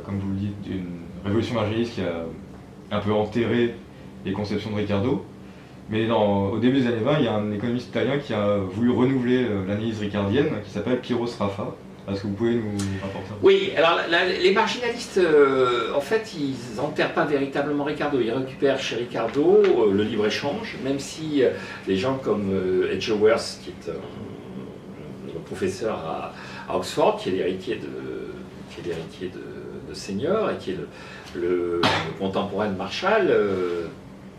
Comme vous le dites, d'une révolution marginaliste qui a un peu enterré les conceptions de Ricardo. Mais au début des années 20, il y a un économiste italien qui a voulu renouveler l'analyse ricardienne, qui s'appelle Piero Sraffa. Est-ce que vous pouvez nous rapporter un peu? Oui, alors les marginalistes, en fait, ils n'enterrent pas véritablement Ricardo. Ils récupèrent chez Ricardo le libre-échange, même si les gens comme Edgeworth, qui est le professeur à Oxford, qui est l'héritier de Senior et qui est le contemporain de Marshall,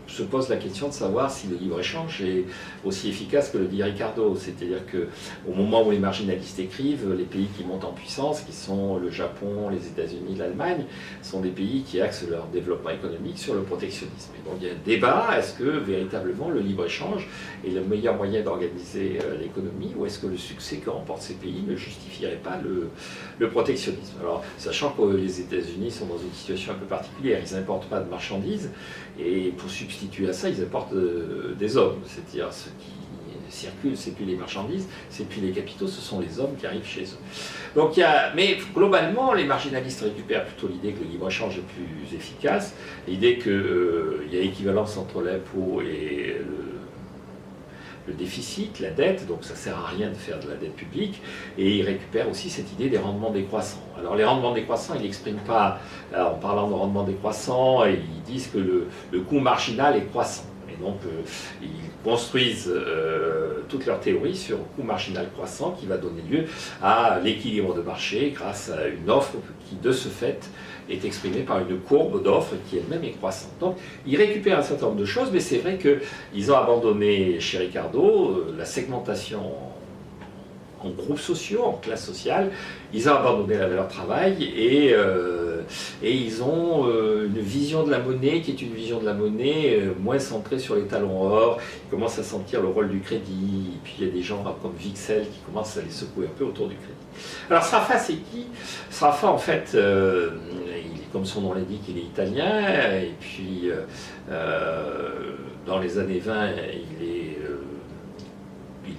se pose la question de savoir si le libre-échange est aussi efficace que le dit Ricardo. C'est-à-dire qu'au moment où les marginalistes écrivent, les pays qui montent en puissance, qui sont le Japon, les États-Unis, l'Allemagne, sont des pays qui axent leur développement économique sur le protectionnisme. Et donc il y a un débat, est-ce que véritablement le libre-échange est le meilleur moyen d'organiser l'économie, ou est-ce que le succès que remportent ces pays ne justifierait pas le protectionnisme? Alors, sachant que les États-Unis sont dans une situation un peu particulière, ils n'importent pas de marchandises, et pour substituer à ça, ils apportent des hommes. C'est-à-dire, ce qui circule, c'est plus les marchandises, c'est plus les capitaux, ce sont les hommes qui arrivent chez eux. Donc, mais globalement, les marginalistes récupèrent plutôt l'idée que le libre-échange est plus efficace, l'idée qu'il y a équivalence entre l'impôt et le déficit, la dette, donc ça ne sert à rien de faire de la dette publique, et ils récupèrent aussi cette idée des rendements décroissants. Alors les rendements décroissants, ils n'expriment pas, en parlant de rendements décroissants, ils disent que le coût marginal est croissant. Et donc ils construisent toute leur théorie sur un coût marginal croissant qui va donner lieu à l'équilibre de marché grâce à une offre qui, de ce fait, est exprimée par une courbe d'offres qui elle-même est croissante. Donc ils récupèrent un certain nombre de choses, mais c'est vrai qu'ils ont abandonné chez Ricardo la segmentation en groupes sociaux, en classes sociales. Ils ont abandonné la valeur travail et ils ont une vision de la monnaie qui est une vision de la monnaie moins centrée sur les talons or. Ils commencent à sentir le rôle du crédit, et puis il y a des gens comme Wicksell qui commencent à les secouer un peu autour du crédit. Alors Sraffa, c'est qui? Sraffa, en fait, comme son nom l'indique, il est italien, et puis dans les années 20, il est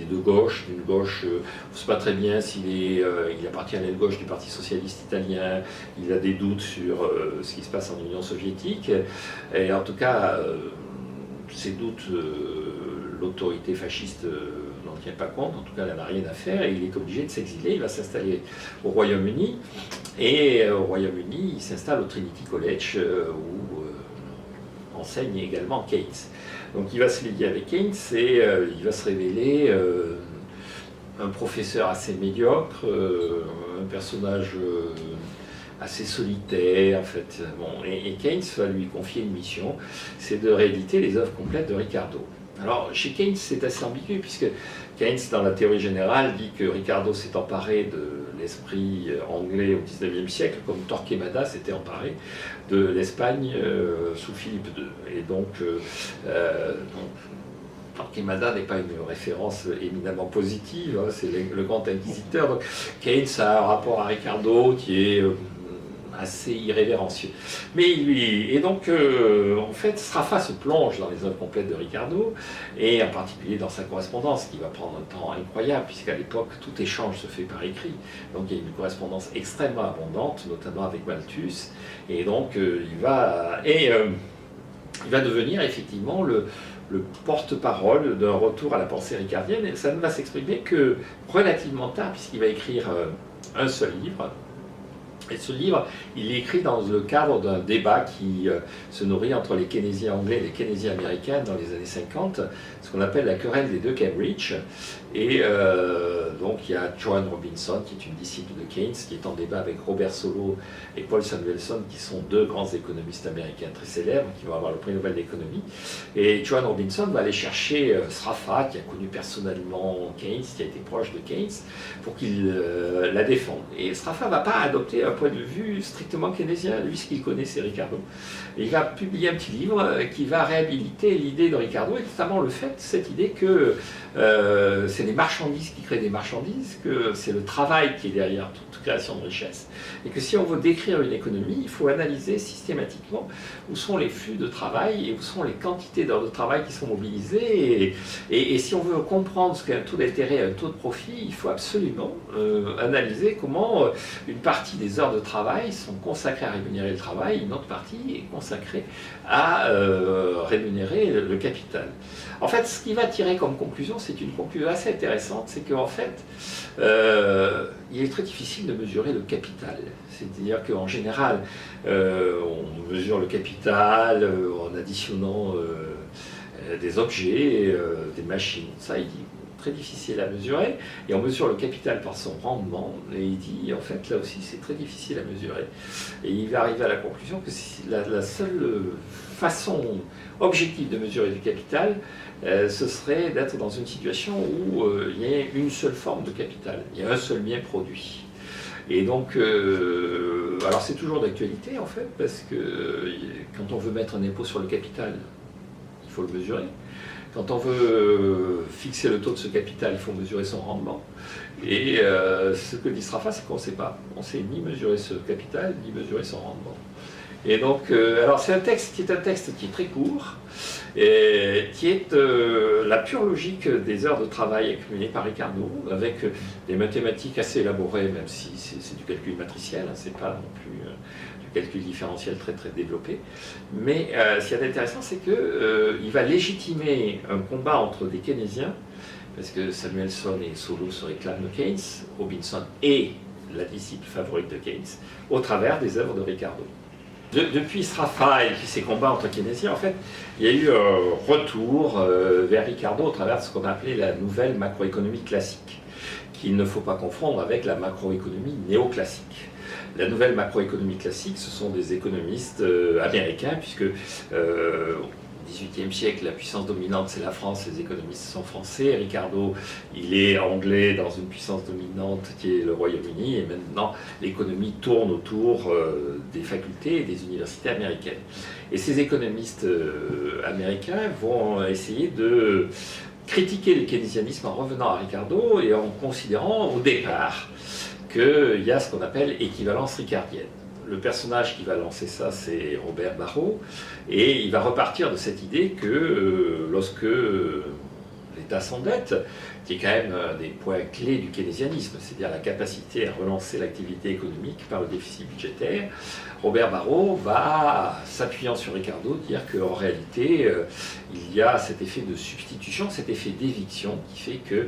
de gauche, d'une gauche, on ne sait pas très bien il appartient à l'aile gauche du Parti socialiste italien, il a des doutes sur ce qui se passe en Union soviétique, et en tout cas, ces doutes, l'autorité fasciste n'en tient pas compte, en tout cas elle n'a rien à faire, et il est obligé de s'exiler, il va s'installer au Royaume-Uni, et au Royaume-Uni, il s'installe au Trinity College, où enseigne également Keynes. Donc il va se lier avec Keynes et il va se révéler un professeur assez médiocre, un personnage assez solitaire en fait. Bon, et Keynes va lui confier une mission, c'est de rééditer les œuvres complètes de Ricardo. Alors chez Keynes c'est assez ambigu puisque Keynes dans la théorie générale dit que Ricardo s'est emparé de l'esprit anglais au XIXe siècle comme Torquemada s'était emparé de l'Espagne sous Philippe II. Et donc Torquemada n'est pas une référence éminemment positive, hein, c'est le grand inquisiteur. Donc Keynes a un rapport à Ricardo qui est assez irrévérencieux. Et donc, en fait, Sraffa se plonge dans les œuvres complètes de Ricardo, et en particulier dans sa correspondance, qui va prendre un temps incroyable, puisqu'à l'époque, tout échange se fait par écrit. Donc, il y a une correspondance extrêmement abondante, notamment avec Malthus, et donc, il va devenir effectivement le porte-parole d'un retour à la pensée ricardienne, et ça ne va s'exprimer que relativement tard, puisqu'il va écrire un seul livre. Et ce livre, il est écrit dans le cadre d'un débat qui se nourrit entre les keynésiens anglais et les keynésiens américains dans les années 50, ce qu'on appelle la querelle des deux Cambridge. Et donc il y a Joan Robinson, qui est une disciple de Keynes, qui est en débat avec Robert Solow et Paul Samuelson, qui sont deux grands économistes américains très célèbres, qui vont avoir le prix Nobel d'économie. Et Joan Robinson va aller chercher Sraffa, qui a connu personnellement Keynes, qui a été proche de Keynes, pour qu'il la défende. Et Sraffa ne va pas adopter un point de vue strictement keynésien, lui ce qu'il connaît c'est Ricardo. Et il va publier un petit livre qui va réhabiliter l'idée de Ricardo, et notamment cette idée que c'est les marchandises qui créent des marchandises, que c'est le travail qui est derrière toute création de richesse, et que si on veut décrire une économie, il faut analyser systématiquement où sont les flux de travail et où sont les quantités d'heures de travail qui sont mobilisées, et si on veut comprendre ce qu'est un taux d'intérêt et un taux de profit, il faut absolument analyser comment une partie des heures heures de travail sont consacrées à rémunérer le travail, une autre partie est consacrée à rémunérer le capital. En fait, ce qui va tirer comme conclusion, c'est une conclusion assez intéressante, c'est qu'en fait, il est très difficile de mesurer le capital. C'est-à-dire qu'en général, on mesure le capital en additionnant des objets, des machines. Ça, il dit très difficile à mesurer. Et on mesure le capital par son rendement. Et il dit, en fait, là aussi, c'est très difficile à mesurer. Et il va arriver à la conclusion que la seule façon objective de mesurer du capital, ce serait d'être dans une situation où il y a une seule forme de capital. Il y a un seul bien produit. Et donc, alors c'est toujours d'actualité en fait, parce que quand on veut mettre un impôt sur le capital, il faut le mesurer. Quand on veut fixer le taux de ce capital, il faut mesurer son rendement. Et ce que dit SRAFA, c'est qu'on ne sait pas. On ne sait ni mesurer ce capital, ni mesurer son rendement. Et donc, alors c'est un texte qui est très court, et qui est la pure logique des heures de travail accumulées par Ricardo, avec des mathématiques assez élaborées, même si c'est du calcul matriciel, hein, c'est pas non plus du calcul différentiel très très développé. Mais ce qui est intéressant, c'est qu'il va légitimer un combat entre des keynésiens, parce que Samuelson et Solow se réclament de Keynes, Robinson est la disciple favorite de Keynes, au travers des œuvres de Ricardo. Depuis SRAFA et puis ces combats entre keynésiens, en fait, il y a eu un retour vers Ricardo au travers de ce qu'on appelait la nouvelle macroéconomie classique, qu'il ne faut pas confondre avec la macroéconomie néoclassique. La nouvelle macroéconomie classique, ce sont des économistes américains, puisque au XVIIIe siècle, la puissance dominante, c'est la France, les économistes sont français. Ricardo, il est anglais dans une puissance dominante qui est le Royaume-Uni, et maintenant, l'économie tourne autour des facultés et des universités américaines. Et ces économistes américains vont essayer de critiquer le keynésianisme en revenant à Ricardo et en considérant au départ qu'il y a ce qu'on appelle équivalence ricardienne. Le personnage qui va lancer ça, c'est Robert Barrault, et il va repartir de cette idée que lorsque l'État s'endette, qui est quand même un des points clés du keynésianisme, c'est-à-dire la capacité à relancer l'activité économique par le déficit budgétaire, Robert Barrault va, s'appuyant sur Ricardo, dire qu'en réalité, il y a cet effet de substitution, cet effet d'éviction qui fait que,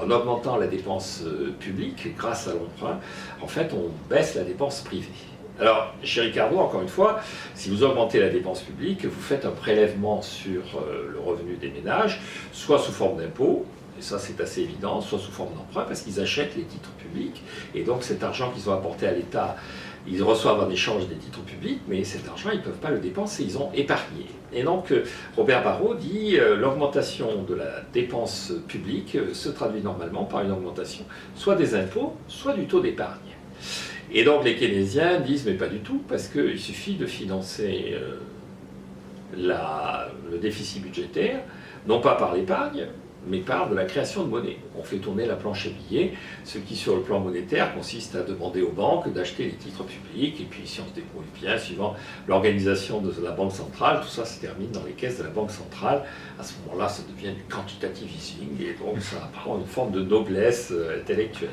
en augmentant la dépense publique grâce à l'emprunt, en fait, on baisse la dépense privée. Alors, chez Ricardo, encore une fois, si vous augmentez la dépense publique, vous faites un prélèvement sur le revenu des ménages, soit sous forme d'impôt, et ça c'est assez évident, soit sous forme d'emprunt, parce qu'ils achètent les titres publics, et donc cet argent qu'ils ont apporté à l'État, ils reçoivent en échange des titres publics, mais cet argent, ils ne peuvent pas le dépenser, ils ont épargné. Et donc, Robert Barrault dit l'augmentation de la dépense publique se traduit normalement par une augmentation soit des impôts, soit du taux d'épargne. Et donc les keynésiens disent mais pas du tout, parce qu'il suffit de financer le déficit budgétaire, non pas par l'épargne, mais par de la création de monnaie. On fait tourner la planche à billets, ce qui sur le plan monétaire consiste à demander aux banques d'acheter les titres publics, et puis si on se débrouille bien, suivant l'organisation de la Banque centrale, tout ça se termine dans les caisses de la Banque centrale. À ce moment-là, ça devient du quantitative easing, et donc ça prend une forme de noblesse intellectuelle.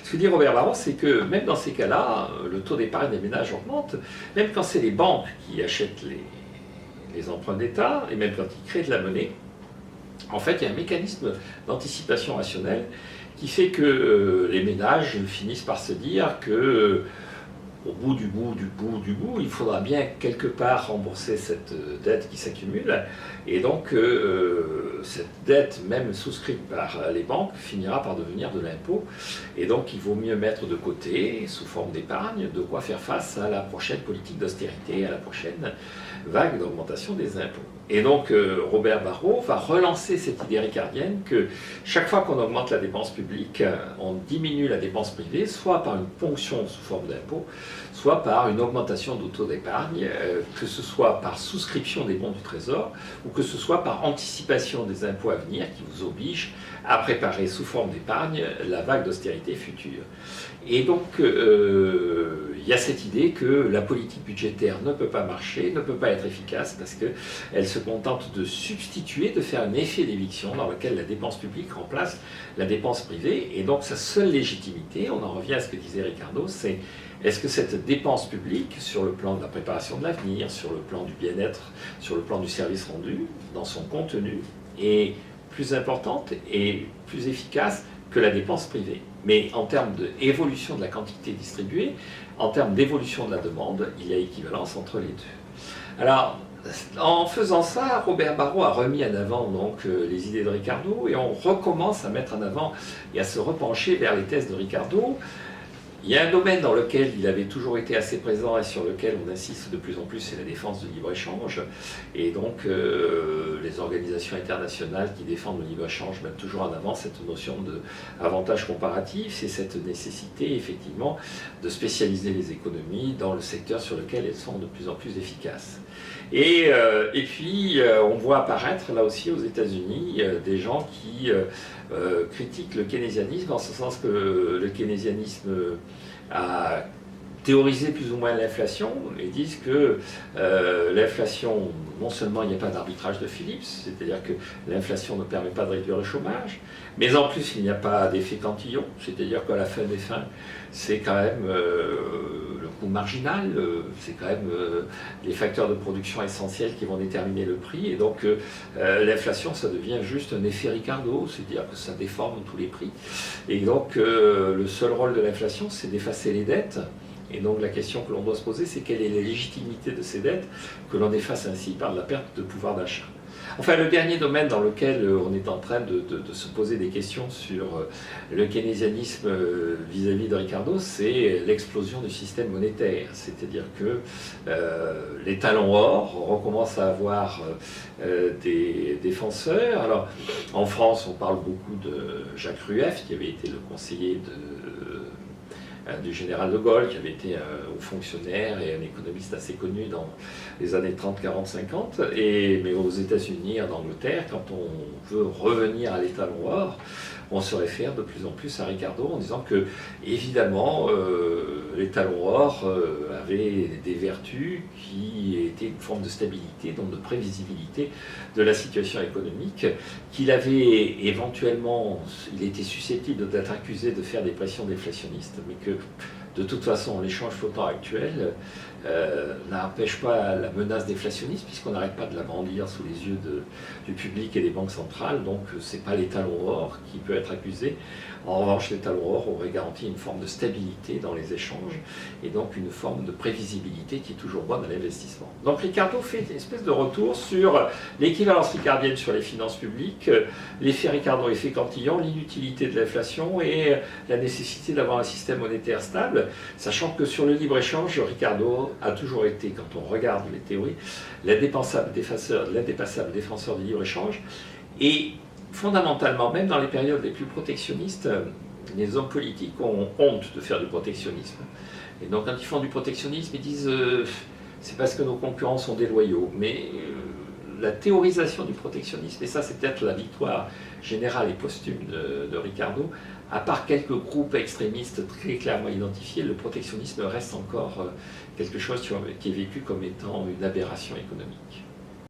Ce que dit Robert Barrault, c'est que même dans ces cas-là, le taux d'épargne des ménages augmente, même quand c'est les banques qui achètent les emprunts d'État, et même quand ils créent de la monnaie. En fait, il y a un mécanisme d'anticipation rationnelle qui fait que les ménages finissent par se dire que au bout du bout, il faudra bien quelque part rembourser cette dette qui s'accumule. Et donc, cette dette, même souscrite par les banques, finira par devenir de l'impôt. Et donc, il vaut mieux mettre de côté, sous forme d'épargne, de quoi faire face à la prochaine politique d'austérité, à la prochaine vague d'augmentation des impôts. Et donc, Robert Barrault va relancer cette idée ricardienne que chaque fois qu'on augmente la dépense publique, on diminue la dépense privée, soit par une ponction sous forme d'impôt, soit par une augmentation du taux d'épargne, que ce soit par souscription des bons du Trésor, ou que ce soit par anticipation des impôts à venir qui vous obligent à préparer sous forme d'épargne la vague d'austérité future. Et donc, il y a cette idée que la politique budgétaire ne peut pas marcher, ne peut pas être être efficace parce qu'elle se contente de substituer, de faire un effet d'éviction dans lequel la dépense publique remplace la dépense privée. Et donc sa seule légitimité, on en revient à ce que disait Ricardo, c'est est-ce que cette dépense publique, sur le plan de la préparation de l'avenir, sur le plan du bien-être, sur le plan du service rendu, dans son contenu, est plus importante et plus efficace que la dépense privée. Mais en termes d'évolution de la quantité distribuée, en termes d'évolution de la demande, il y a équivalence entre les deux. Alors, en faisant ça, Robert Barrault a remis en avant donc, les idées de Ricardo et on recommence à mettre en avant et à se repencher vers les thèses de Ricardo. Il y a un domaine dans lequel il avait toujours été assez présent et sur lequel on insiste de plus en plus, c'est la défense du libre-échange. Et donc, les organisations internationales qui défendent le libre-échange mettent toujours en avant cette notion d'avantage comparatif, c'est cette nécessité, effectivement, de spécialiser les économies dans le secteur sur lequel elles sont de plus en plus efficaces. Et puis, on voit apparaître, là aussi, aux États-Unis, des gens qui critiquent le keynésianisme, en ce sens que le keynésianisme a théorisé plus ou moins l'inflation et disent que l'inflation, non seulement il n'y a pas d'arbitrage de Phillips, c'est-à-dire que l'inflation ne permet pas de réduire le chômage, mais en plus il n'y a pas d'effet cantillon, c'est-à-dire qu'à la fin des fins, c'est quand même le coût marginal, c'est quand même les facteurs de production essentiels qui vont déterminer le prix, et donc l'inflation ça devient juste un effet Ricardo, c'est-à-dire que ça déforme tous les prix, et donc le seul rôle de l'inflation c'est d'effacer les dettes. Et donc la question que l'on doit se poser, c'est quelle est la légitimité de ces dettes que l'on efface ainsi par la perte de pouvoir d'achat. Enfin, le dernier domaine dans lequel on est en train de se poser des questions sur le keynésianisme vis-à-vis de Ricardo, c'est l'explosion du système monétaire. C'est-à-dire que les talons or recommencent à avoir des défenseurs. Alors, en France, on parle beaucoup de Jacques Rueff, qui avait été le conseiller du général de Gaulle, qui avait été haut fonctionnaire et un économiste assez connu dans les années 30, 40, 50. Mais aux États-Unis, en Angleterre, quand on veut revenir à l'étalon or, on se réfère de plus en plus à Ricardo en disant que, évidemment, l'étalon or avait des vertus qui étaient une forme de stabilité, donc de prévisibilité de la situation économique, qu'il avait éventuellement, il était susceptible d'être accusé de faire des pressions déflationnistes, mais que de toute façon, l'échange flottant actuel n'empêche pas la menace déflationniste, puisqu'on n'arrête pas de la brandir sous les yeux du public et des banques centrales, donc ce n'est pas l'étalon or qui peut être accusé. En revanche, l'étalon or aurait garanti une forme de stabilité dans les échanges, et donc une forme de prévisibilité qui est toujours bonne à l'investissement. Donc Ricardo fait une espèce de retour sur l'équivalence ricardienne sur les finances publiques, l'effet Ricardo, effet Cantillon, l'inutilité de l'inflation et la nécessité d'avoir un système monétaire stable, sachant que sur le libre-échange, Ricardo a toujours été, quand on regarde les théories, l'indépassable défenseur du libre-échange. Et fondamentalement, même dans les périodes les plus protectionnistes, les hommes politiques ont honte de faire du protectionnisme. Et donc quand ils font du protectionnisme, ils disent c'est parce que nos concurrents sont déloyaux. Mais la théorisation du protectionnisme, et ça c'est peut-être la victoire générale et posthume de Ricardo, à part quelques groupes extrémistes très clairement identifiés, le protectionnisme reste encore quelque chose qui est vécu comme étant une aberration économique.